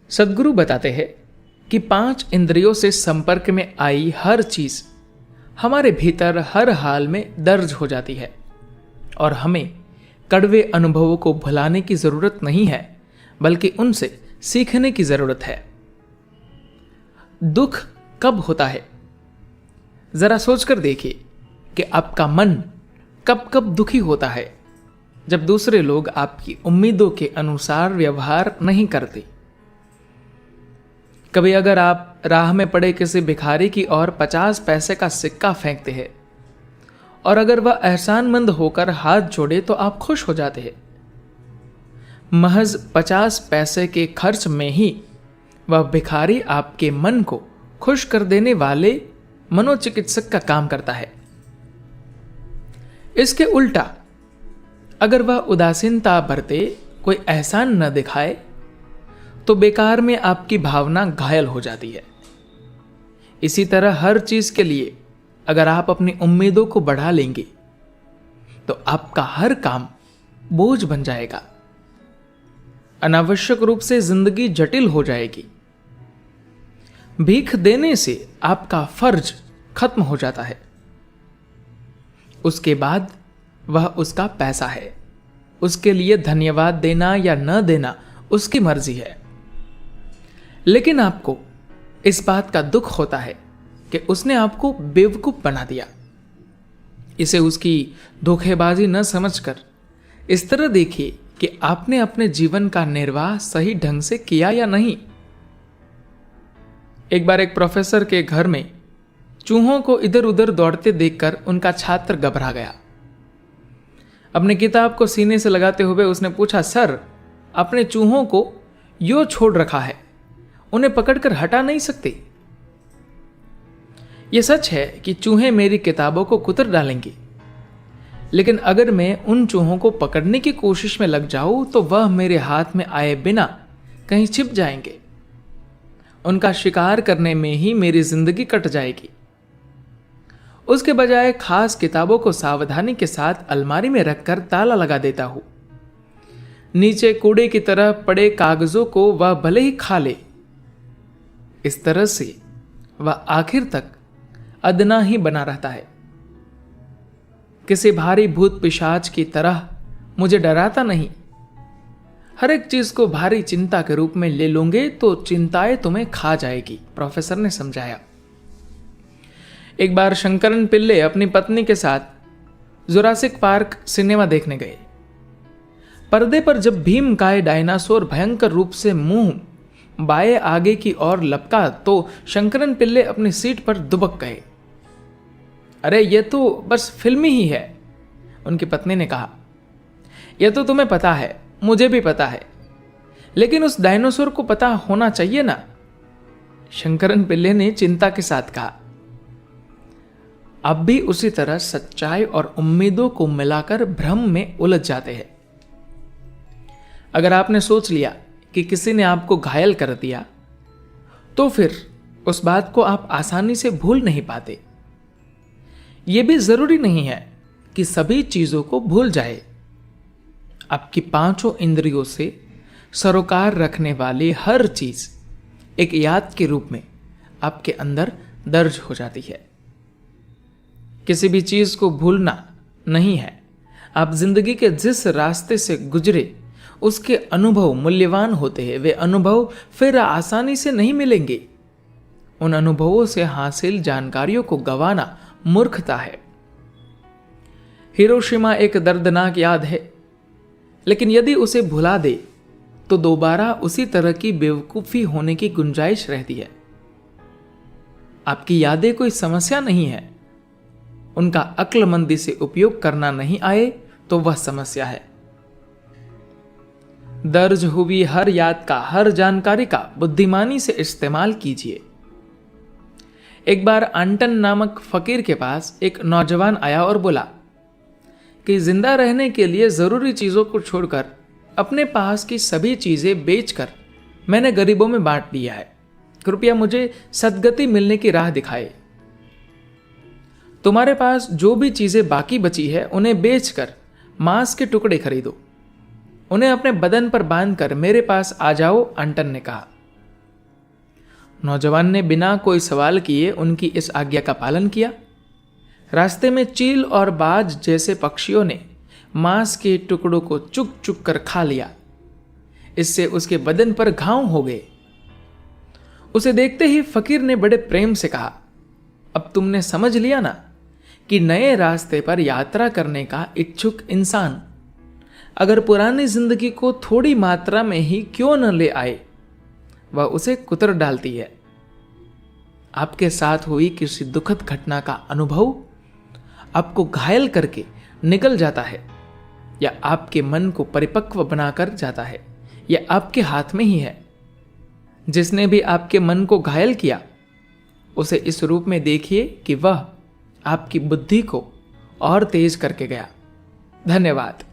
सद्गुरु बताते हैं कि 5 इंद्रियों से संपर्क में आई हर चीज हमारे भीतर हर हाल में दर्ज हो जाती है और हमें कड़वे अनुभवों को भुलाने की जरूरत नहीं है, बल्कि उनसे सीखने की जरूरत है। दुख कब होता है? जरा सोचकर देखिए कि आपका मन कब कब दुखी होता है। जब दूसरे लोग आपकी उम्मीदों के अनुसार व्यवहार नहीं करते। कभी अगर आप राह में पड़े किसी भिखारी की ओर 50 पैसे का सिक्का फेंकते हैं और अगर वह एहसानमंद होकर हाथ जोड़े तो आप खुश हो जाते हैं। महज 50 पैसे के खर्च में ही वह भिखारी आपके मन को खुश कर देने वाले मनोचिकित्सक का काम करता है। इसके उल्टा अगर वह उदासीनता बरते, कोई एहसान न दिखाए, तो बेकार में आपकी भावना घायल हो जाती है। इसी तरह हर चीज के लिए अगर आप अपनी उम्मीदों को बढ़ा लेंगे तो आपका हर काम बोझ बन जाएगा। अनावश्यक रूप से जिंदगी जटिल हो जाएगी। भीख देने से आपका फर्ज खत्म हो जाता है। उसके बाद वह उसका पैसा है। उसके लिए धन्यवाद देना या न देना उसकी मर्जी है। लेकिन आपको इस बात का दुख होता है कि उसने आपको बेवकूफ बना दिया। इसे उसकी धोखेबाजी न समझकर इस तरह देखिए कि आपने अपने जीवन का निर्वाह सही ढंग से किया या नहीं। एक बार एक प्रोफेसर के घर में चूहों को इधर उधर दौड़ते देखकर उनका छात्र घबरा गया। अपनी किताब को सीने से लगाते हुए उसने पूछा, सर, आपने चूहों को यूं छोड़ रखा है, उन्हें पकड़कर हटा नहीं सकते? यह सच है कि चूहे मेरी किताबों को कुतर डालेंगे, लेकिन अगर मैं उन चूहों को पकड़ने की कोशिश में लग जाऊं तो वह मेरे हाथ में आए बिना कहीं छिप जाएंगे। उनका शिकार करने में ही मेरी जिंदगी कट जाएगी। उसके बजाय खास किताबों को सावधानी के साथ अलमारी में रखकर ताला लगा देता हूं। नीचे कूड़े की तरह पड़े कागजों को वह भले ही खा ले। इस तरह से वह आखिर तक अदना ही बना रहता है। किसी भारी भूत पिशाच की तरह मुझे डराता नहीं। हर एक चीज को भारी चिंता के रूप में ले लोगे तो चिंताएं तुम्हें खा जाएगी, प्रोफेसर ने समझाया। एक बार शंकरन पिल्ले अपनी पत्नी के साथ जुरासिक पार्क सिनेमा देखने गए। पर्दे पर जब भीमकाय डायनासोर भयंकर रूप से मुंह बाएं आगे की ओर लपका तो शंकरन पिल्ले अपनी सीट पर दुबक गए। अरे ये तो बस फिल्म ही है, उनकी पत्नी ने कहा। यह तो तुम्हें पता है, मुझे भी पता है, लेकिन उस डायनासोर को पता होना चाहिए ना, शंकरन पिल्ले ने चिंता के साथ कहा। अब भी उसी तरह सच्चाई और उम्मीदों को मिलाकर भ्रम में उलझ जाते हैं। अगर आपने सोच लिया कि किसी ने आपको घायल कर दिया तो फिर उस बात को आप आसानी से भूल नहीं पाते। यह भी जरूरी नहीं है कि सभी चीजों को भूल जाए। आपकी 5 इंद्रियों से सरोकार रखने वाली हर चीज एक याद के रूप में आपके अंदर दर्ज हो जाती है। किसी भी चीज को भूलना नहीं है। आप जिंदगी के जिस रास्ते से गुजरे उसके अनुभव मूल्यवान होते हैं। वे अनुभव फिर आसानी से नहीं मिलेंगे। उन अनुभवों से हासिल जानकारियों को गंवाना मूर्खता है। हिरोशिमा एक दर्दनाक याद है, लेकिन यदि उसे भुला दे तो दोबारा उसी तरह की बेवकूफी होने की गुंजाइश रहती है। आपकी यादें कोई समस्या नहीं है। उनका अक्लमंदी से उपयोग करना नहीं आए तो वह समस्या है। दर्ज हुई हर याद का, हर जानकारी का बुद्धिमानी से इस्तेमाल कीजिए। एक बार आंटन नामक फकीर के पास एक नौजवान आया और बोला कि जिंदा रहने के लिए जरूरी चीजों को छोड़कर अपने पास की सभी चीजें बेचकर मैंने गरीबों में बांट दिया है। कृपया मुझे सद्गति मिलने की राह दिखाए। तुम्हारे पास जो भी चीजें बाकी बची है उन्हें बेचकर मांस के टुकड़े खरीदो, उन्हें अपने बदन पर बांधकर मेरे पास आ जाओ, आंटन ने कहा। नौजवान ने बिना कोई सवाल किए उनकी इस आज्ञा का पालन किया। रास्ते में चील और बाज जैसे पक्षियों ने मांस के टुकड़ों को चुग चुग कर खा लिया। इससे उसके बदन पर घाव हो गए। उसे देखते ही फकीर ने बड़े प्रेम से कहा, अब तुमने समझ लिया ना कि नए रास्ते पर यात्रा करने का इच्छुक इंसान अगर पुरानी जिंदगी को थोड़ी मात्रा में ही क्यों न ले आए, वह उसे कुतर डालती है। आपके साथ हुई किसी दुखद घटना का अनुभव आपको घायल करके निकल जाता है या आपके मन को परिपक्व बनाकर जाता है, यह आपके हाथ में ही है। जिसने भी आपके मन को घायल किया उसे इस रूप में देखिए कि वह आपकी बुद्धि को और तेज करके गया। धन्यवाद।